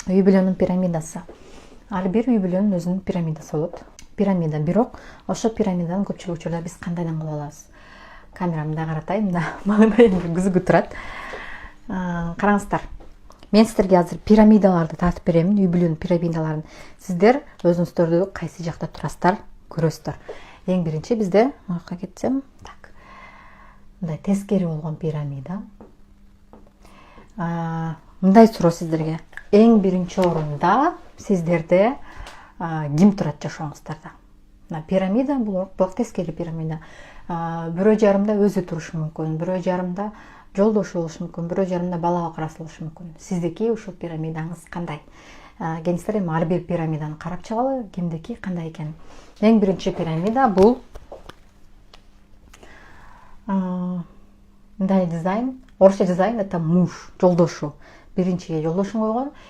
үй бүлөнүн пирамидасы. Ар бир үй бүлөнүн өзүнүн пирамидасы болот. Пирамида, бирок ошо пирамиданы көпчүлүк учурда биз кандайдан кыла алабыз? Камерамды да каратайын да, мага да эми күзүгү турат. Караңыздар. Мен сиздерге азыр пирамидаларды тартып беремин, үй бүлөнүн пирамидаларын. Сиздер өзүңүздөрдү кайсы жакта турасыздар, көрөсүздөр. Эң биринчи бизде, мынакка кетсем, так. Мындай тескери болгон пирамида. Мындай суроо сиздерге. Эң биринчи орунда сиздерде ким турат жашооңуздарда? Пирамида бул тескери пирамида. Бирөө жарымда өзү турушу мүмкүн, бирөө жарымда жолдошу болушу мүмкүн, бирөө жарымда бала бакырасы болушу мүмкүн. Сиздики ушул пирамидаңыз кандай? Келиңиздер эми ар бир пирамиданы карап чыгалы, кимдики кандай экенин. Эң биринчи пирамида бул мындай дизайн. Орусча дизайн — это муж, жолдошу. Биринчиге жолдошун койгон,